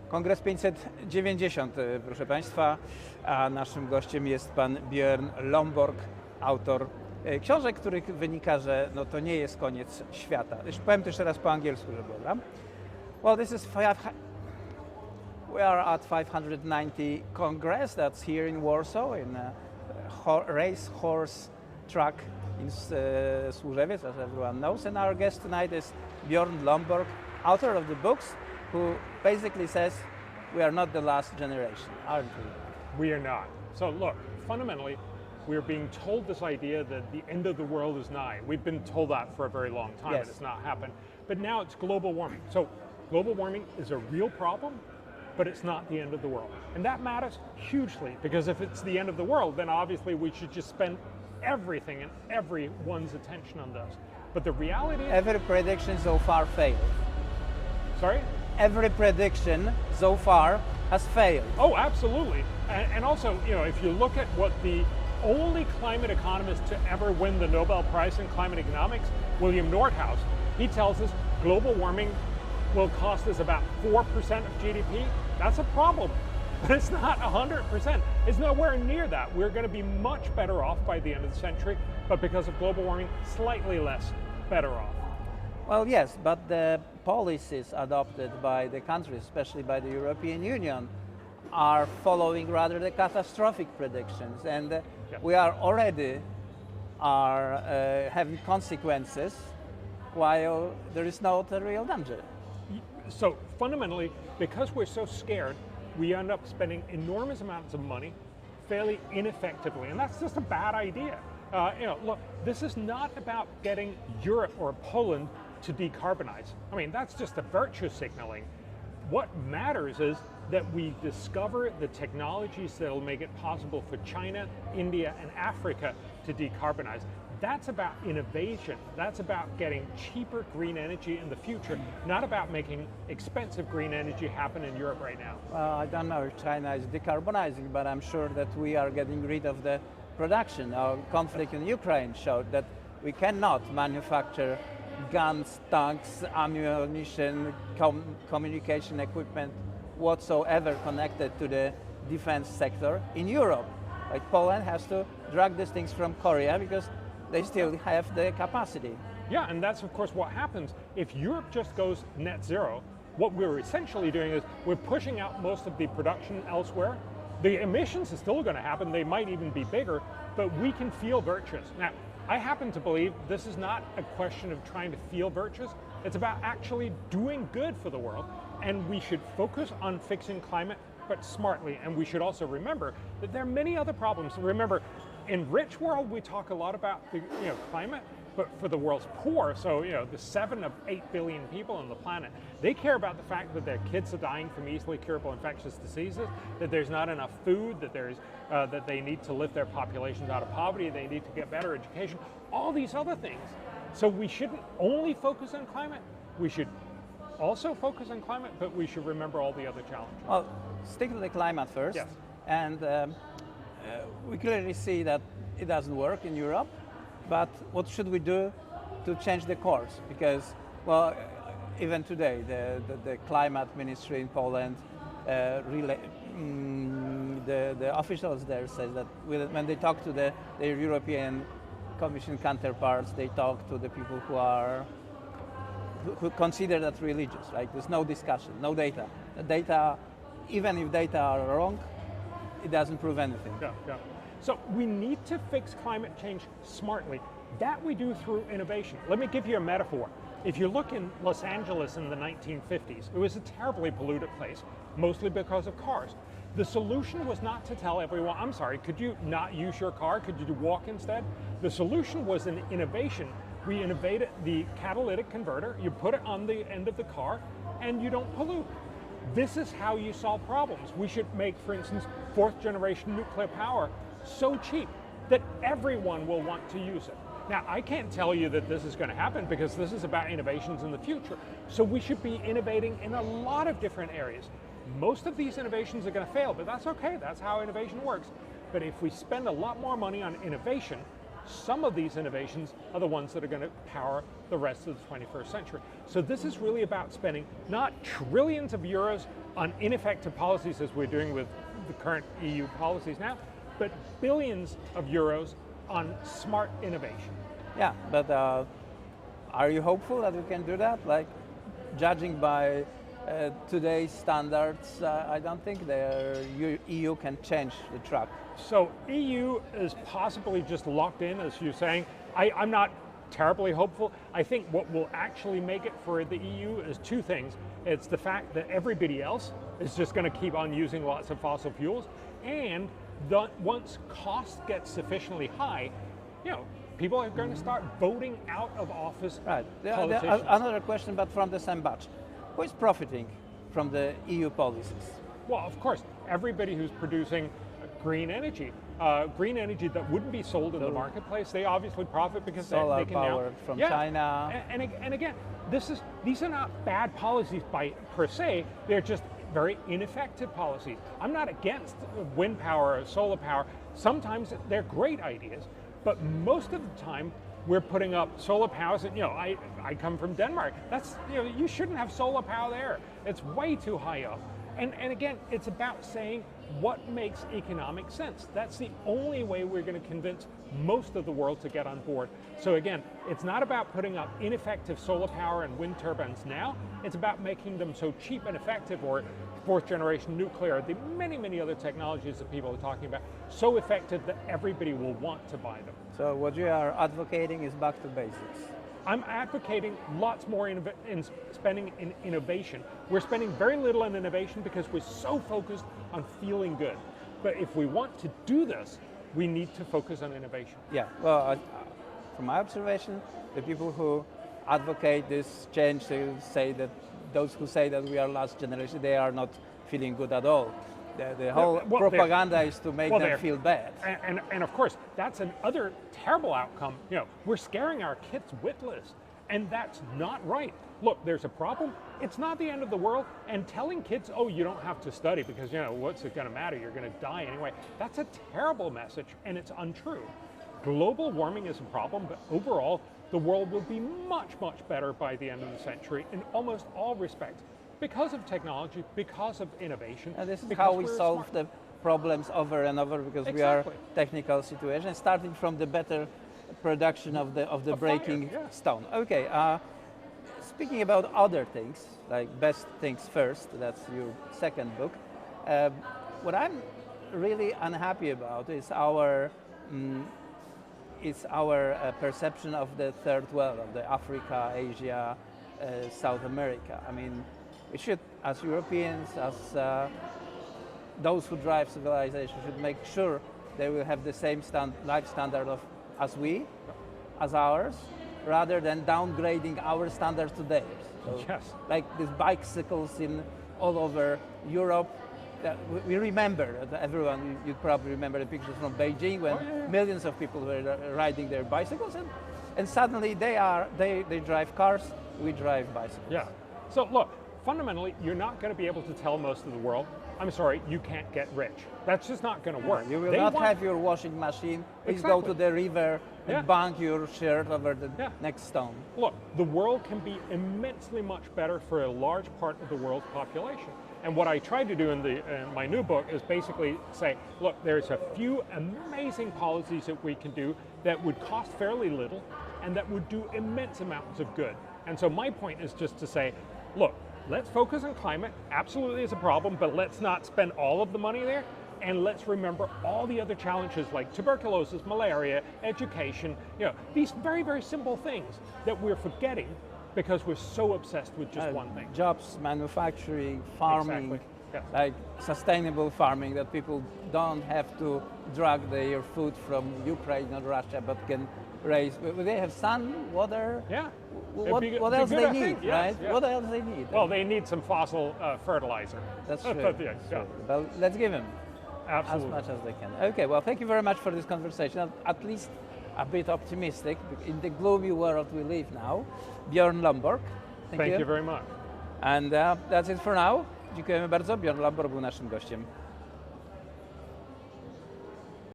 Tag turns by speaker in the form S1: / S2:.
S1: Kongres 590, proszę Państwa, a naszym gościem jest pan Bjorn Lomborg, autor książek, których wynika, że no, to nie jest koniec świata. Powiem też teraz po angielsku, żeby dobra. Well, we are at 590 Congress that's here in Warsaw, in a race horse track in Służewiec, as everyone knows. And our guest tonight is Bjorn Lomborg, author of the books, who basically says we are not the last generation, aren't we?
S2: We are not. So look, fundamentally, we're being told this idea that the end of the world is nigh. We've been told that for a very long time,
S1: yes.
S2: and it's not happened. But now it's global warming. So global warming is a real problem, but it's not the end of the world. And that matters hugely, because if it's the end of the world, then obviously we should just spend everything and everyone's attention on this. But the reality is...
S1: Every prediction so far failed.
S2: Sorry?
S1: Every prediction so far has failed.
S2: Oh, absolutely. And also, you know, if you look at what the only climate economist to ever win the Nobel Prize in climate economics, William Nordhaus, he tells us global warming will cost us about 4% of GDP. That's a problem, but it's not 100%. It's nowhere near that. We're going to be much better off by the end of the century, but because of global warming, slightly less better off.
S1: Well, yes, but the policies adopted by the countries, especially by the European Union, are following rather the catastrophic predictions, and we are already having consequences while there is no real danger.
S2: So fundamentally, because we're so scared, we end up spending enormous amounts of money fairly ineffectively, and that's just a bad idea. You know, look, this is not about getting Europe or Poland to decarbonize. I mean, that's just a virtue signaling. What matters is that we discover the technologies that will make it possible for China, India, and Africa to decarbonize. That's about innovation. That's about getting cheaper green energy in the future, not about making expensive green energy happen in Europe right now.
S1: Well, I don't know if China is decarbonizing, but I'm sure that we are getting rid of the production. Our conflict in Ukraine showed that we cannot manufacture guns, tanks, ammunition, communication equipment whatsoever connected to the defense sector in Europe. Like Poland has to drag these things from Korea because they still have the capacity.
S2: Yeah, and that's of course what happens. If Europe just goes net zero, what we're essentially doing is we're pushing out most of the production elsewhere. The emissions are still going to happen, they might even be bigger, but we can feel virtuous. Now, I happen to believe this is not a question of trying to feel virtuous, it's about actually doing good for the world, and we should focus on fixing climate, but smartly, and we should also remember that there are many other problems. Remember, in rich world, we talk a lot about the climate, but for the world's poor, so the 7 of 8 billion people on the planet, they care about the fact that their kids are dying from easily curable infectious diseases, that there's not enough food, that that they need to lift their populations out of poverty, they need to get better education, all these other things. So we shouldn't only focus on climate, we should also focus on climate, but we should remember all the other challenges.
S1: Well, stick to the climate first.
S2: Yes.
S1: And we clearly see that it doesn't work in Europe, but what should we do to change the course? Because, well, even today, the climate ministry in Poland, the officials there says that when they talk to their European Commission counterparts, they talk to the people who consider that religious, right? There's no discussion, no data. The data, even if data are wrong, it doesn't prove anything.
S2: Yeah. So we need to fix climate change smartly. That we do through innovation. Let me give you a metaphor. If you look in Los Angeles in the 1950s, it was a terribly polluted place, mostly because of cars. The solution was not to tell everyone, I'm sorry, could you not use your car? Could you walk instead? The solution was an innovation. We innovated the catalytic converter, you put it on the end of the car, and you don't pollute. This is how you solve problems. We should make, for instance, 4th generation nuclear power so cheap that everyone will want to use it. Now, I can't tell you that this is going to happen because this is about innovations in the future. So we should be innovating in a lot of different areas. Most of these innovations are going to fail, but that's okay. That's how innovation works. But if we spend a lot more money on innovation, some of these innovations are the ones that are going to power the rest of the 21st century. So this is really about spending not trillions of euros on ineffective policies as we're doing with the current EU policies now, but billions of euros on smart innovation.
S1: Yeah, but are you hopeful that we can do that? Like, judging by today's standards, I don't think the EU can change the track.
S2: So EU is possibly just locked in, as you're saying. I'm not terribly hopeful. I think what will actually make it for the EU is two things. It's the fact that everybody else is just going to keep on using lots of fossil fuels, and once costs get sufficiently high, people are going to start voting out of office.
S1: Right.
S2: Politicians.
S1: Another question, but from the same batch. Who is profiting from the EU policies?
S2: Well, of course, everybody who's producing green energy that wouldn't be sold in the marketplace, they obviously profit because they can
S1: power
S2: now
S1: from China.
S2: And again, these are not bad policies per se. They're just very ineffective policies. I'm not against wind power or solar power. Sometimes they're great ideas, but most of the time we're putting up solar powers. And I come from Denmark. That's you shouldn't have solar power there. It's way too high up. And again, it's about saying what makes economic sense. That's the only way we're going to convince most of the world to get on board. So again, it's not about putting up ineffective solar power and wind turbines now. It's about making them so cheap and effective, or fourth generation nuclear, the many, many other technologies that people are talking about, so effective that everybody will want to buy them.
S1: So what you are advocating is back to basics.
S2: I'm advocating lots more in spending in innovation. We're spending very little on innovation because we're so focused on feeling good. But if we want to do this, we need to focus on innovation.
S1: Yeah, well, from my observation, the people who advocate this change, they say that those who say that we are last generation, they are not feeling good at all. The whole propaganda is to make them feel bad.
S2: And of course, that's another terrible outcome. We're scaring our kids witless, and that's not right. Look, there's a problem. It's not the end of the world. And telling kids, oh, you don't have to study because, what's it going to matter? You're going to die anyway. That's a terrible message, and it's untrue. Global warming is a problem, but overall, the world will be much, much better by the end of the century in almost all respects. Because of technology, because of innovation.
S1: And this is how we solve the problems over and over, because we are technical situations, starting from the better production of the breaking stone. Okay, speaking about other things, like best things first, that's your second book. What I'm really unhappy about is our perception of the third world, of the Africa, Asia, South America. I mean, we should, as Europeans, as those who drive civilization, should make sure they will have the same life standard as ours, rather than downgrading our standards to theirs. So, like these bicycles all over Europe. We remember, everyone, you probably remember the pictures from Beijing when millions of people were riding their bicycles, and suddenly they drive cars, we drive bicycles.
S2: Yeah. So look, fundamentally, you're not going to be able to tell most of the world, I'm sorry, you can't get rich. That's just not going to work.
S1: You will not have your washing machine. Please go to the river and bank your shirt over the next stone.
S2: Look, the world can be immensely much better for a large part of the world's population. And what I tried to do in my new book is basically say, look, there's a few amazing policies that we can do that would cost fairly little and that would do immense amounts of good. And so my point is just to say, look, let's focus on climate. Absolutely is a problem, but let's not spend all of the money there. And let's remember all the other challenges like tuberculosis, malaria, education, these very, very simple things that we're forgetting because we're so obsessed with just one thing.
S1: Jobs, manufacturing, farming, like sustainable farming, that people don't have to drag their food from Ukraine or Russia, but can raise. They have sun, water.
S2: Yeah.
S1: What else they need, right?
S2: Yeah.
S1: What else they need?
S2: Well, they need some fossil fertilizer.
S1: That's true. Well, let's give them as much as they can. Okay, well, thank you very much for this conversation. At least a bit optimistic in the gloomy world we live now. Bjorn Lomborg.
S2: Thank you very much.
S1: And that's it for now. Dziękujemy bardzo. Bjorn Lomborg był naszym gościem.